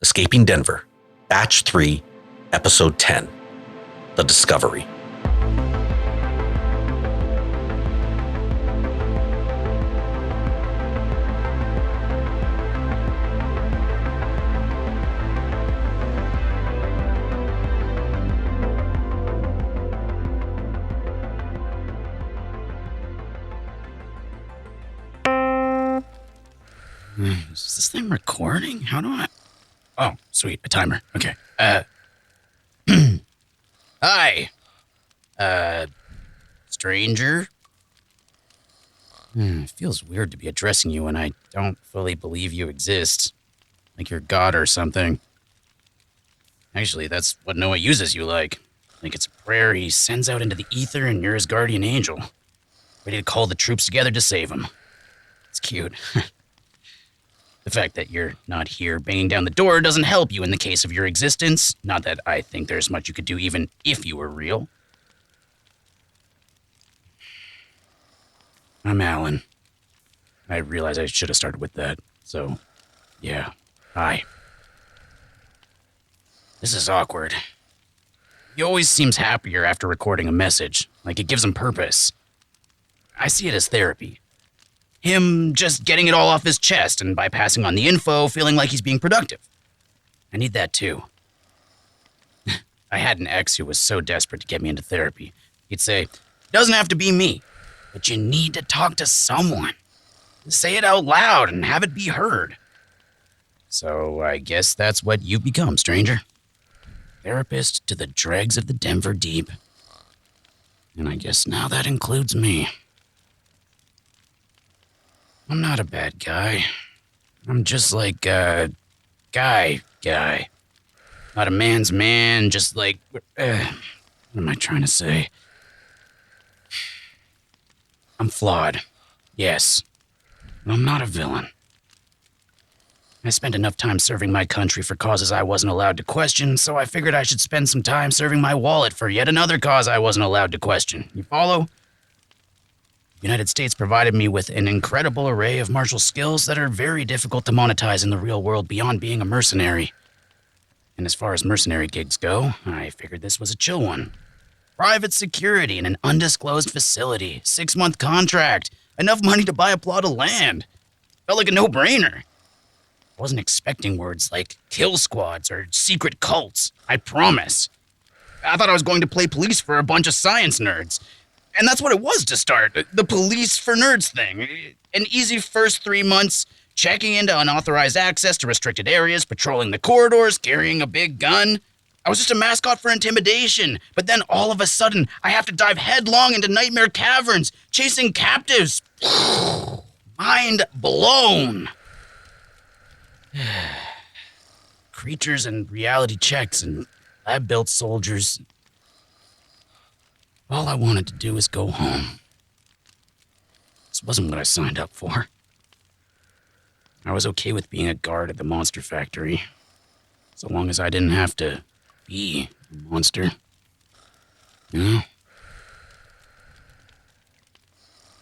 Escaping Denver, Batch 3, Episode 10, The Discovery. Is this thing recording? How do I... Oh, sweet, a timer. Okay. Hi. Stranger? It feels weird to be addressing you when I don't fully believe you exist. Like you're God or something. Actually, that's what Noah uses you like. Like it's a prayer he sends out into the ether and you're his guardian angel. Ready to call the troops together to save him. It's cute. The fact that you're not here banging down the door doesn't help you in the case of your existence. Not that I think there's much you could do even if you were real. I'm Alan. I realize I should have started with that. So, yeah. Hi. This is awkward. He always seems happier after recording a message, like it gives him purpose. I see it as therapy. Him just getting it all off his chest and by passing on the info, feeling like he's being productive. I need that too. I had an ex who was so desperate to get me into therapy. He'd say, doesn't have to be me, but you need to talk to someone. Say it out loud and have it be heard. So I guess that's what you've become, stranger. Therapist to the dregs of the Denver Deep. And I guess now that includes me. I'm not a bad guy. I'm just like a guy. Not a man's man, just like... what am I trying to say? I'm flawed. Yes. But I'm not a villain. I spent enough time serving my country for causes I wasn't allowed to question, so I figured I should spend some time serving my wallet for yet another cause I wasn't allowed to question. You follow? The United States provided me with an incredible array of martial skills that are very difficult to monetize in the real world beyond being a mercenary. And as far as mercenary gigs go, I figured this was a chill one. Private security in an undisclosed facility, 6-month contract, enough money to buy a plot of land. Felt like a no-brainer. I wasn't expecting words like kill squads or secret cults, I promise. I thought I was going to play police for a bunch of science nerds. And that's what it was to start, the police for nerds thing. An easy first 3 months, checking into unauthorized access to restricted areas, patrolling the corridors, carrying a big gun. I was just a mascot for intimidation, but then all of a sudden, I have to dive headlong into nightmare caverns, chasing captives. Mind blown. Creatures and reality checks and lab-built soldiers. All I wanted to do was go home. This wasn't what I signed up for. I was okay with being a guard at the monster factory, so long as I didn't have to be a monster. You know?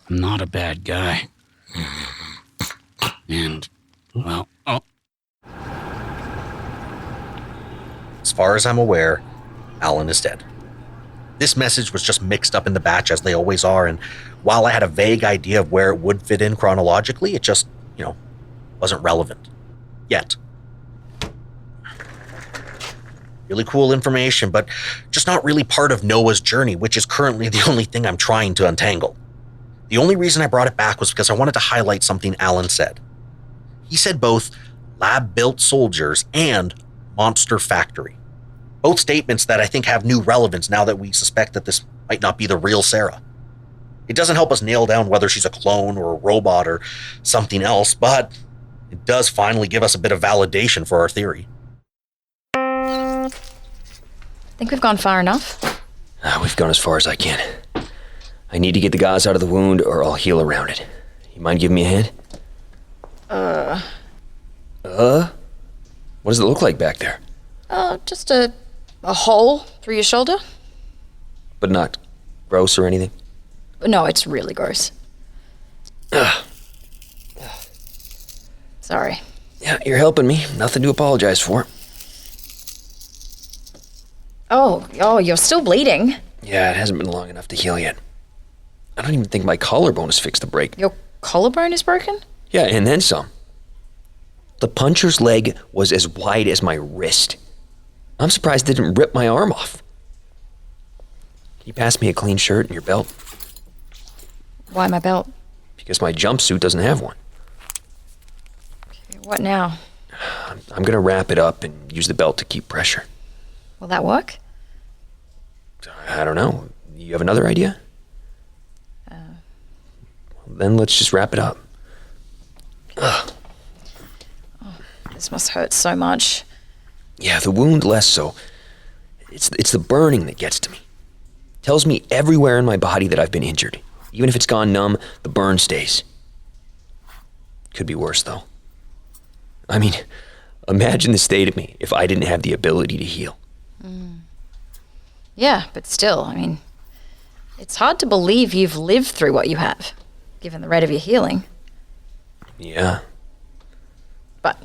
I'm not a bad guy. And, well, As far as I'm aware, Alan is dead. This message was just mixed up in the batch as they always are, and while I had a vague idea of where it would fit in chronologically, it just, wasn't relevant. Yet. Really cool information, but just not really part of Noah's journey, which is currently the only thing I'm trying to untangle. The only reason I brought it back was because I wanted to highlight something Alan said. He said both lab-built soldiers and monster factory. Both statements that I think have new relevance now that we suspect that this might not be the real Sara. It doesn't help us nail down whether she's a clone or a robot or something else, but it does finally give us a bit of validation for our theory. Think we've gone far enough? We've gone as far as I can. I need to get the gauze out of the wound or I'll heal around it. You mind giving me a hand? What does it look like back there? Just a hole through your shoulder. But not gross or anything? No, it's really gross. Sorry. Yeah, you're helping me. Nothing to apologize for. Oh, you're still bleeding. Yeah, it hasn't been long enough to heal yet. I don't even think my collarbone is fixed to break. Your collarbone is broken? Yeah, and then some. The puncher's leg was as wide as my wrist. I'm surprised it didn't rip my arm off. Can you pass me a clean shirt and your belt? Why my belt? Because my jumpsuit doesn't have one. What now? I'm gonna wrap it up and use the belt to keep pressure. Will that work? I don't know. You have another idea? Then let's just wrap it up. Ugh. This must hurt so much. Yeah, the wound less so. It's the burning that gets to me. Tells me everywhere in my body that I've been injured. Even if it's gone numb, the burn stays. Could be worse, though. I mean, imagine the state of me if I didn't have the ability to heal. Yeah, but still, I mean, it's hard to believe you've lived through what you have, given the rate of your healing. Yeah. But,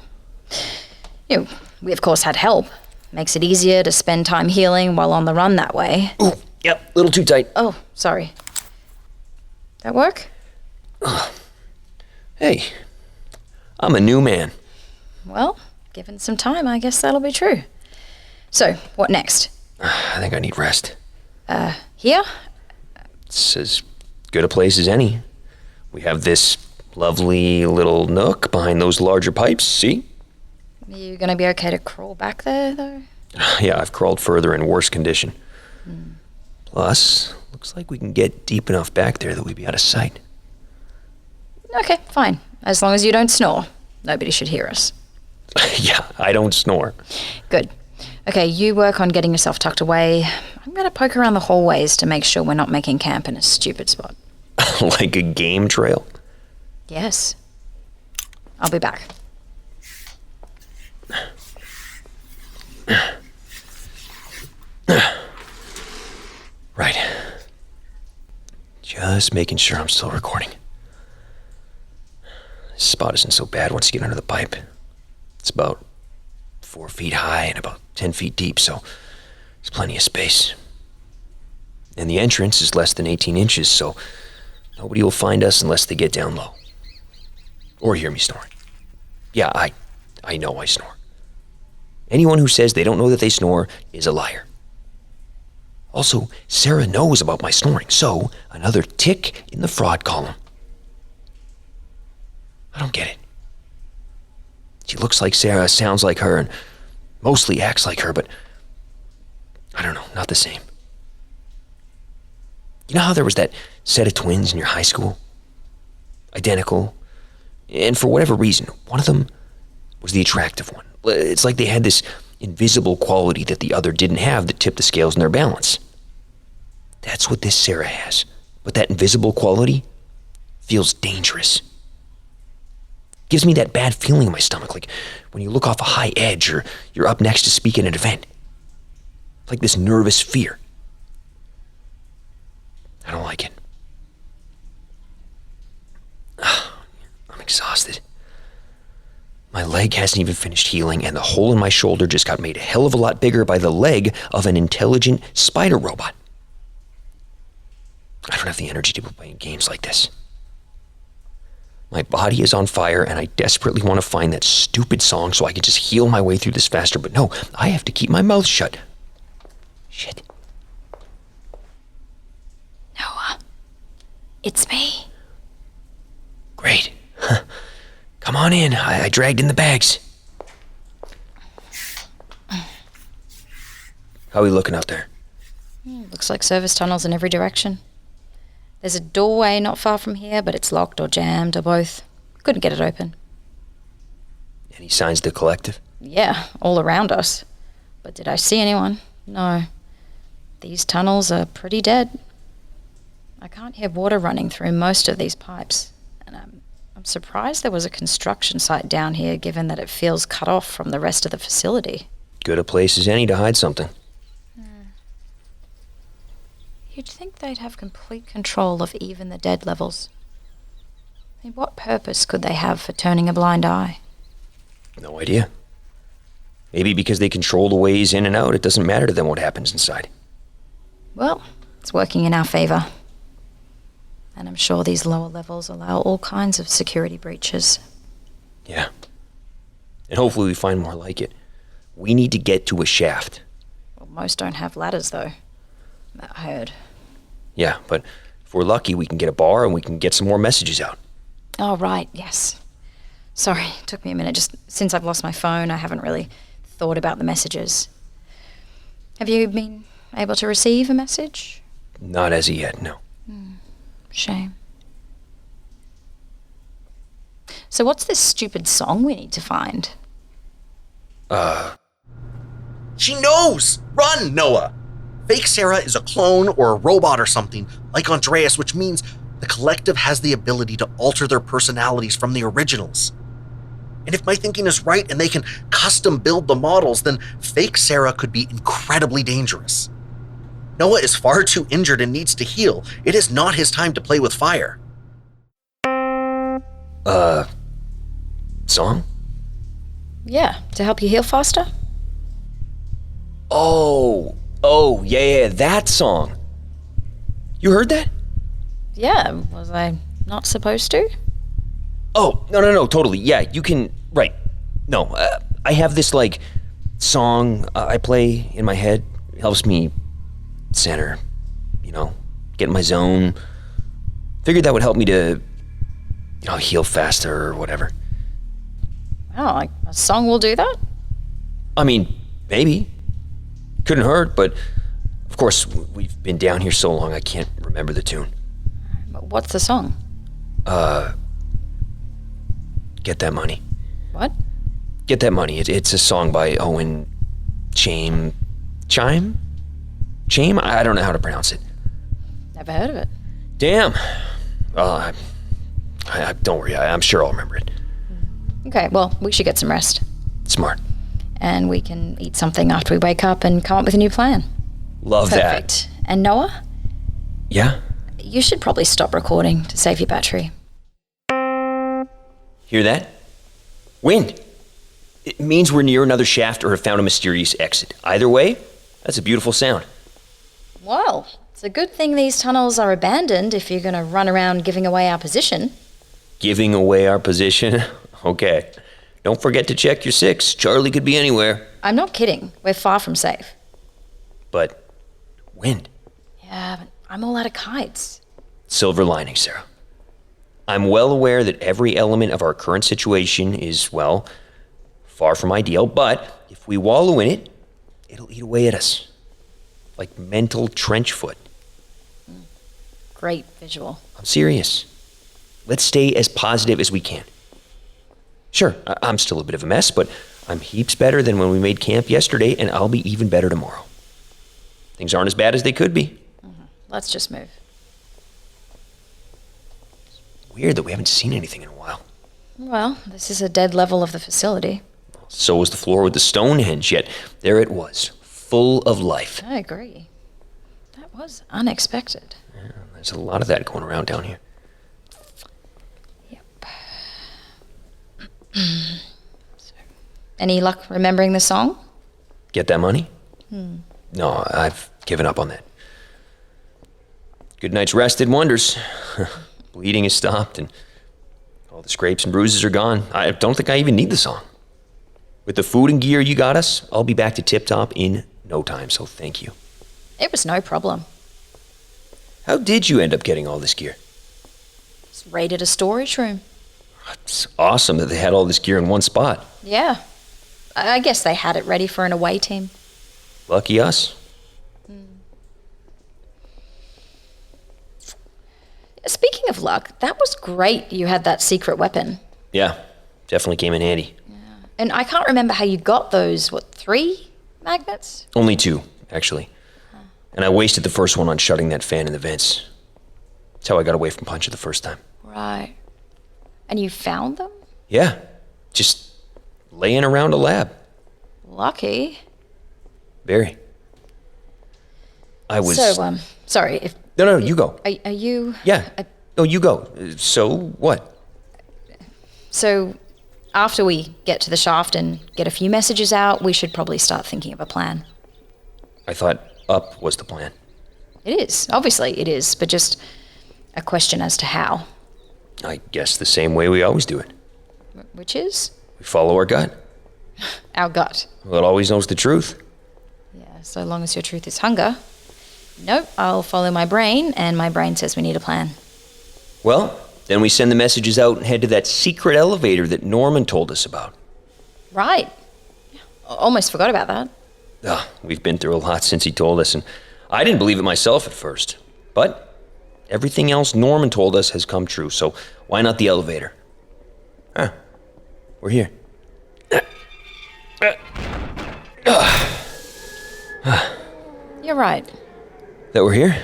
we of course had help. Makes it easier to spend time healing while on the run that way. Ooh, yep, a little too tight. Oh, sorry. That work? Hey, I'm a new man. Well, given some time, I guess that'll be true. So, what next? I think I need rest. Here? It's as good a place as any. We have this lovely little nook behind those larger pipes, see? You gonna be okay to crawl back there, though? Yeah, I've crawled further in worse condition. Plus, looks like we can get deep enough back there that we'd be out of sight. Okay, fine. As long as you don't snore. Nobody should hear us. Yeah, I don't snore. Good. Okay, you work on getting yourself tucked away. I'm gonna poke around the hallways to make sure we're not making camp in a stupid spot. Like a game trail? Yes. I'll be back. Right. Just making sure I'm still recording. This spot isn't so bad once you get under the pipe. It's about 4 feet high and about 10 feet deep, so there's plenty of space. And the entrance is less than 18 inches, so nobody will find us unless they get down low. Or hear me snoring. Yeah, I know I snore. Anyone who says they don't know that they snore is a liar. Also, Sara knows about my snoring, so another tick in the fraud column. I don't get it. She looks like Sara, sounds like her, and mostly acts like her, but I don't know, not the same. You know how there was that set of twins in your high school? Identical. And for whatever reason, one of them was the attractive one. It's like they had this invisible quality that the other didn't have that tipped the scales in their balance. That's what this Sara has. But that invisible quality feels dangerous. Gives me that bad feeling in my stomach, like when you look off a high edge or you're up next to speak at an event. Like this nervous fear. I don't like it. I'm exhausted. My leg hasn't even finished healing, and the hole in my shoulder just got made a hell of a lot bigger by the leg of an intelligent spider robot. I don't have the energy to be playing games like this. My body is on fire, and I desperately want to find that stupid song so I can just heal my way through this faster, but no, I have to keep my mouth shut. Shit. Noah, it's me. Great. Come on in. I dragged in the bags. How are we looking out there? Looks like service tunnels in every direction. There's a doorway not far from here, but it's locked or jammed or both. Couldn't get it open. Any signs of the collective? Yeah, all around us. But did I see anyone? No. These tunnels are pretty dead. I can't hear water running through most of these pipes, and I'm surprised there was a construction site down here, given that it feels cut off from the rest of the facility. Good a place as any to hide something. You'd think they'd have complete control of even the dead levels. I mean, what purpose could they have for turning a blind eye? No idea. Maybe because they control the ways in and out, it doesn't matter to them what happens inside. Well, it's working in our favor. And I'm sure these lower levels allow all kinds of security breaches. Yeah. And hopefully we find more like it. We need to get to a shaft. Well, most don't have ladders, though. I heard. Yeah, but if we're lucky, we can get a bar and we can get some more messages out. Oh, right, yes. Sorry, it took me a minute. Just since I've lost my phone, I haven't really thought about the messages. Have you been able to receive a message? Not as of yet, no. Shame. So what's this stupid song we need to find? She knows! Run, Noah! Fake Sara is a clone or a robot or something, like Andreas, which means the collective has the ability to alter their personalities from the originals. And if my thinking is right and they can custom build the models, then fake Sara could be incredibly dangerous. Noah is far too injured and needs to heal. It is not his time to play with fire. Song? Yeah, to help you heal faster? Oh, yeah, that song. You heard that? Yeah, was I not supposed to? Oh, no, totally. Yeah, you can, right. No, I have this, song I play in my head. It helps me center, get in my zone. Figured that would help me to, heal faster or whatever. Oh, like a song will do that? I mean, maybe. Couldn't hurt, but of course, we've been down here so long I can't remember the tune. But what's the song? Get That Money. What? Get That Money. It's a song by Owen Chame? Chame? I don't know how to pronounce it. Never heard of it. Damn. I don't worry. I'm sure I'll remember it. Okay, well, we should get some rest. Smart. And we can eat something after we wake up and come up with a new plan. Love Perfect. And Noah? Yeah? You should probably stop recording to save your battery. Hear that? Wind. It means we're near another shaft or have found a mysterious exit. Either way, that's a beautiful sound. Well, it's a good thing these tunnels are abandoned if you're going to run around giving away our position. Giving away our position? Okay. Don't forget to check your 6. Charlie could be anywhere. I'm not kidding. We're far from safe. But wind. Yeah, but I'm all out of kites. Silver lining, Sara. I'm well aware that every element of our current situation is, far from ideal, but if we wallow in it, it'll eat away at us. Like mental trench foot. Great visual. I'm serious. Let's stay as positive as we can. Sure, I'm still a bit of a mess, but I'm heaps better than when we made camp yesterday, and I'll be even better tomorrow. Things aren't as bad as they could be. Let's just move. Weird that we haven't seen anything in a while. Well, this is a dead level of the facility. So was the floor with the Stonehenge, yet there it was, full of life. I agree. That was unexpected. Yeah, there's a lot of that going around down here. Yep. So, any luck remembering the song? Get That Money? No, I've given up on that. Good night's rest did wonders. Bleeding has stopped, and all the scrapes and bruises are gone. I don't think I even need the song. With the food and gear you got us, I'll be back to tip-top in no time, so thank you. It was no problem. How did you end up getting all this gear? Just raided a storage room. It's awesome that they had all this gear in one spot. Yeah. I guess they had it ready for an away team. Lucky us. Speaking of luck, that was great you had that secret weapon. Yeah, definitely came in handy. And I can't remember how you got those, 3 magnets? Only 2, actually. And I wasted the first one on shutting that fan in the vents. That's how I got away from Puncher the first time. Right. And you found them? Yeah, just laying around a lab. Lucky. Very. I was... So, sorry, if... No, you go. Are you... Yeah. No, you go. So what? So, After we get to the shaft and get a few messages out, we should probably start thinking of a plan. I thought up was the plan. It is. Obviously it is, but just a question as to how. I guess the same way we always do it. Which is? We follow our gut. Our gut. Well, it always knows the truth. Yeah, so long as your truth is hunger. Nope, I'll follow my brain, and my brain says we need a plan. Well, then we send the messages out and head to that secret elevator that Norman told us about. Right. Almost forgot about that. We've been through a lot since he told us, and I didn't believe it myself at first. But everything else Norman told us has come true, so why not the elevator? We're here. You're right. That we're here?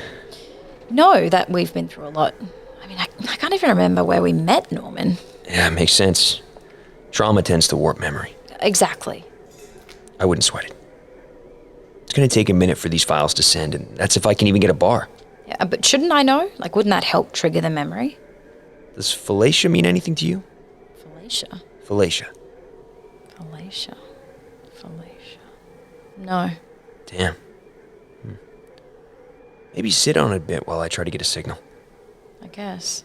No, that we've been through a lot. I mean, I can't even remember where we met Norman. Yeah, it makes sense. Trauma tends to warp memory. Exactly. I wouldn't sweat it. It's going to take a minute for these files to send, and that's if I can even get a bar. Yeah, but shouldn't I know? Like, wouldn't that help trigger the memory? Does fellatio mean anything to you? Felicia. Fellatio. Felicia. No. Damn. Maybe sit on it a bit while I try to get a signal. I guess.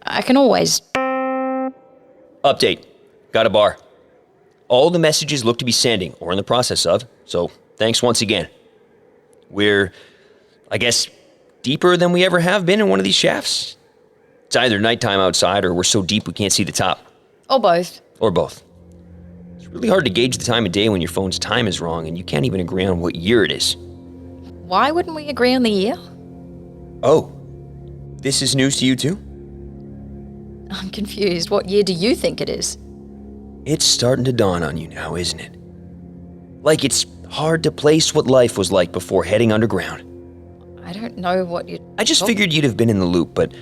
I can always... Update. Got a bar. All the messages look to be sending, or in the process of, so thanks once again. We're, I guess, deeper than we ever have been in one of these shafts. It's either nighttime outside, or we're so deep we can't see the top. Or both. Or both. It's really hard to gauge the time of day when your phone's time is wrong, and you can't even agree on what year it is. Why wouldn't we agree on the year? Oh, this is news to you too? I'm confused. What year do you think it is? It's starting to dawn on you now, isn't it? Like it's hard to place what life was like before heading underground. I don't know what you... I just figured you'd have been in the loop, but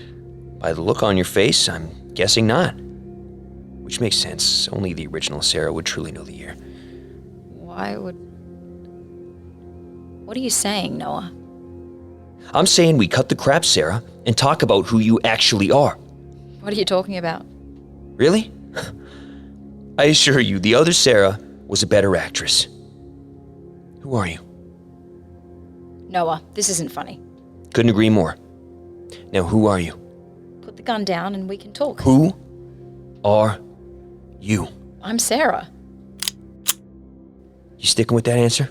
by the look on your face, I'm guessing not. Which makes sense. Only the original Sara would truly know the year. Why would... What are you saying, Noah? I'm saying we cut the crap, Sara, and talk about who you actually are. What are you talking about? Really? I assure you, the other Sara was a better actress. Who are you? Noah, this isn't funny. Couldn't agree more. Now, who are you? Put the gun down and we can talk. Who are you? I'm Sara. You sticking with that answer?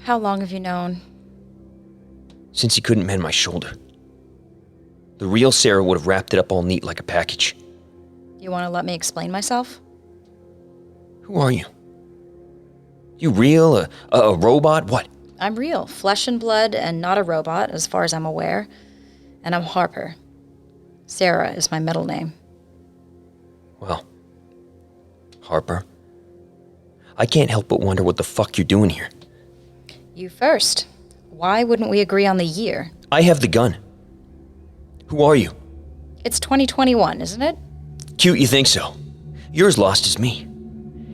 How long have you known? Since he couldn't mend my shoulder. The real Sara would have wrapped it up all neat like a package. You want to let me explain myself? Who are you? You real? A robot? What? I'm real. Flesh and blood and not a robot, as far as I'm aware. And I'm Harper. Sara is my middle name. Well, Harper, I can't help but wonder what the fuck you're doing here. You first. Why wouldn't we agree on the year? I have the gun. Who are you? It's 2021, isn't it? Cute you think so. You're as lost as me.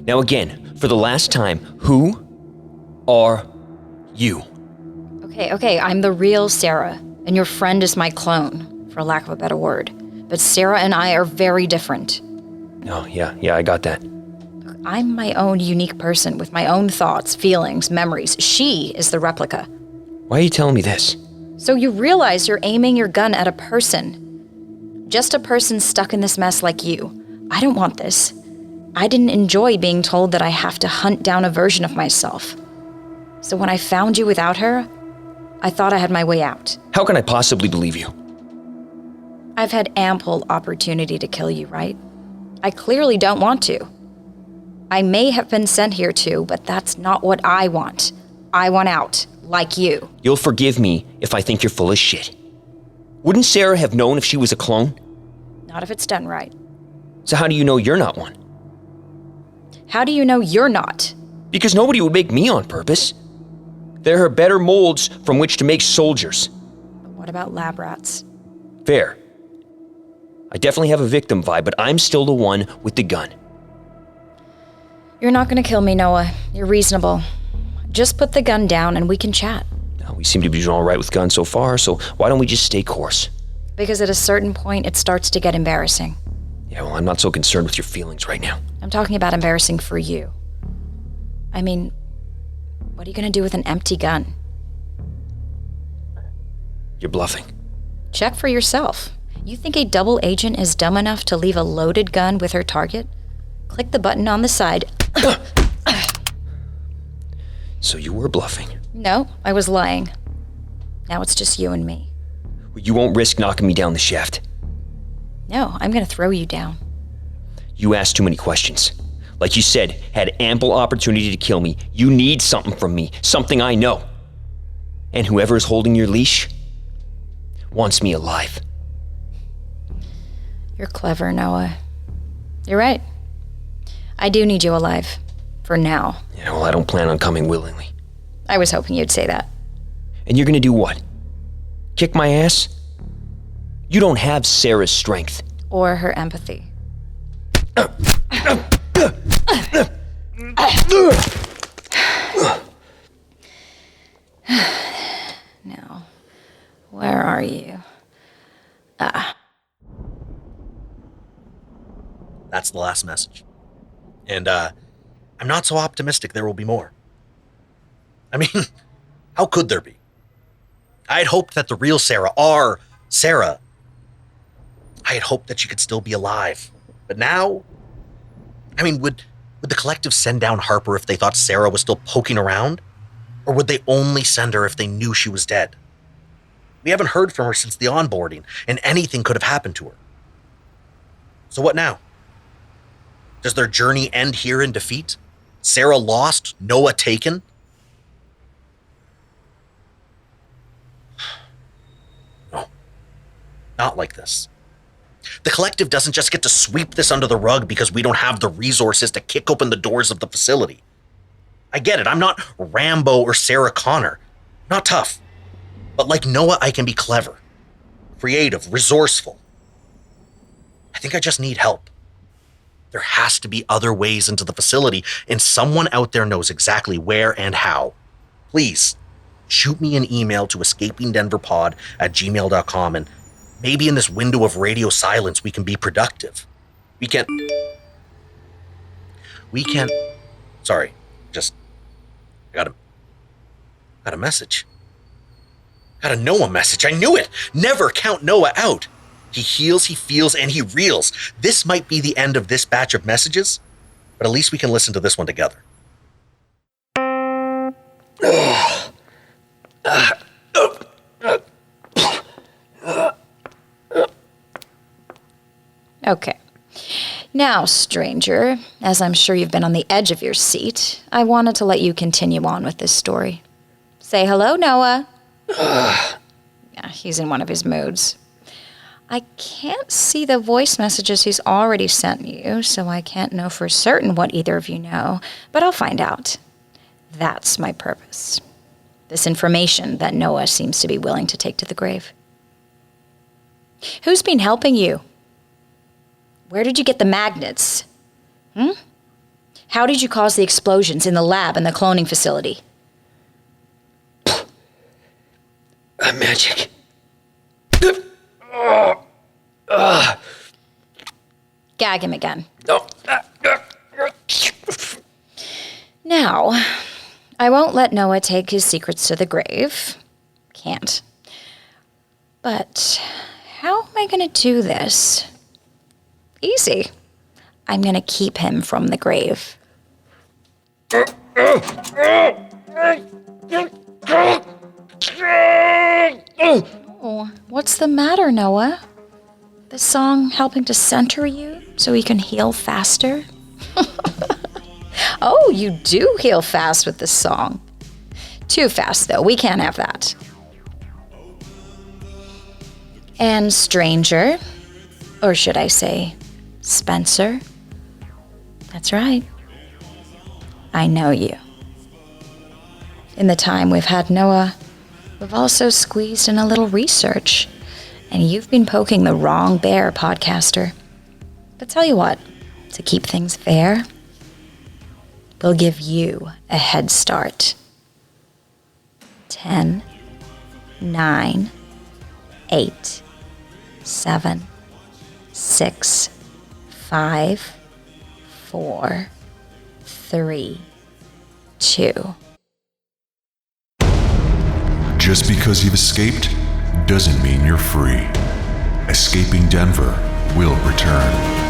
Now again, for the last time, who are you? Okay, I'm the real Sara, and your friend is my clone, for lack of a better word. But Sara and I are very different. Oh, yeah, I got that. I'm my own unique person with my own thoughts, feelings, memories. She is the replica. Why are you telling me this? So you realize you're aiming your gun at a person. Just a person stuck in this mess like you. I don't want this. I didn't enjoy being told that I have to hunt down a version of myself. So when I found you without her, I thought I had my way out. How can I possibly believe you? I've had ample opportunity to kill you, right? I clearly don't want to. I may have been sent here to, but that's not what I want. I want out, like you. You'll forgive me if I think you're full of shit. Wouldn't Sara have known if she was a clone? Not if it's done right. So how do you know you're not one? How do you know you're not? Because nobody would make me on purpose. There are better molds from which to make soldiers. But what about lab rats? Fair. I definitely have a victim vibe, but I'm still the one with the gun. You're not gonna kill me, Noah. You're reasonable. Just put the gun down and we can chat. Now, we seem to be doing all right with guns so far, so why don't we just stay course? Because at a certain point, it starts to get embarrassing. Yeah, well, I'm not so concerned with your feelings right now. I'm talking about embarrassing for you. I mean, what are you gonna do with an empty gun? You're bluffing. Check for yourself. You think a double agent is dumb enough to leave a loaded gun with her target? Click the button on the side. So you were bluffing. No, I was lying. Now it's just you and me. You won't risk knocking me down the shaft. No, I'm gonna throw you down. You asked too many questions. Like you said, had ample opportunity to kill me. You need something from me, something I know. And whoever is holding your leash wants me alive. You're clever, Noah. You're right. I do need you alive. For now. Yeah, well, I don't plan on coming willingly. I was hoping you'd say that. And you're gonna do what? Kick my ass? You don't have Sara's strength. Or her empathy. Now, where are you? That's the last message. And, I'm not so optimistic there will be more. I mean, how could there be? I had hoped that the real Sara, our Sara, I had hoped that she could still be alive. But now, I mean, would the collective send down Harper if they thought Sara was still poking around? Or would they only send her if they knew she was dead? We haven't heard from her since the onboarding, and anything could have happened to her. So what now? Does their journey end here in defeat? Sara lost, Noah taken? No, not like this. The collective doesn't just get to sweep this under the rug because we don't have the resources to kick open the doors of the facility. I get it, I'm not Rambo or Sarah Connor. Not tough. But like Noah, I can be clever, creative, resourceful. I think I just need help. There has to be other ways into the facility, and someone out there knows exactly where and how. Please, shoot me an email to escapingdenverpod@gmail.com, and maybe in this window of radio silence we can be productive. We can... Sorry, I got a message. Got a Noah message, I knew it! Never count Noah out! He heals, he feels, and he reels. This might be the end of this batch of messages, but at least we can listen to this one together. Okay. Now, stranger, as I'm sure you've been on the edge of your seat, I wanted to let you continue on with this story. Say hello, Noah. Yeah, he's in one of his moods. I can't see the voice messages he's already sent you, so I can't know for certain what either of you know, but I'll find out. That's my purpose. This information that Noah seems to be willing to take to the grave. Who's been helping you? Where did you get the magnets? How did you cause the explosions in the lab and the cloning facility? Magic. Gag him again. No. Now, I won't let Noah take his secrets to the grave. Can't. But how am I going to do this? Easy. I'm going to keep him from the grave. Oh, what's the matter, Noah? The song helping to center you so he can heal faster? Oh, you do heal fast with this song. Too fast, though. We can't have that. And stranger, or should I say, Spencer? That's right. I know you. In the time we've had Noah, we've also squeezed in a little research, and you've been poking the wrong bear, podcaster. But tell you what, to keep things fair, we'll give you a head start. 10, 9, 8, 7, 6, 5, 4, 3, 2. Just because you've escaped doesn't mean you're free. Escaping Denver will return.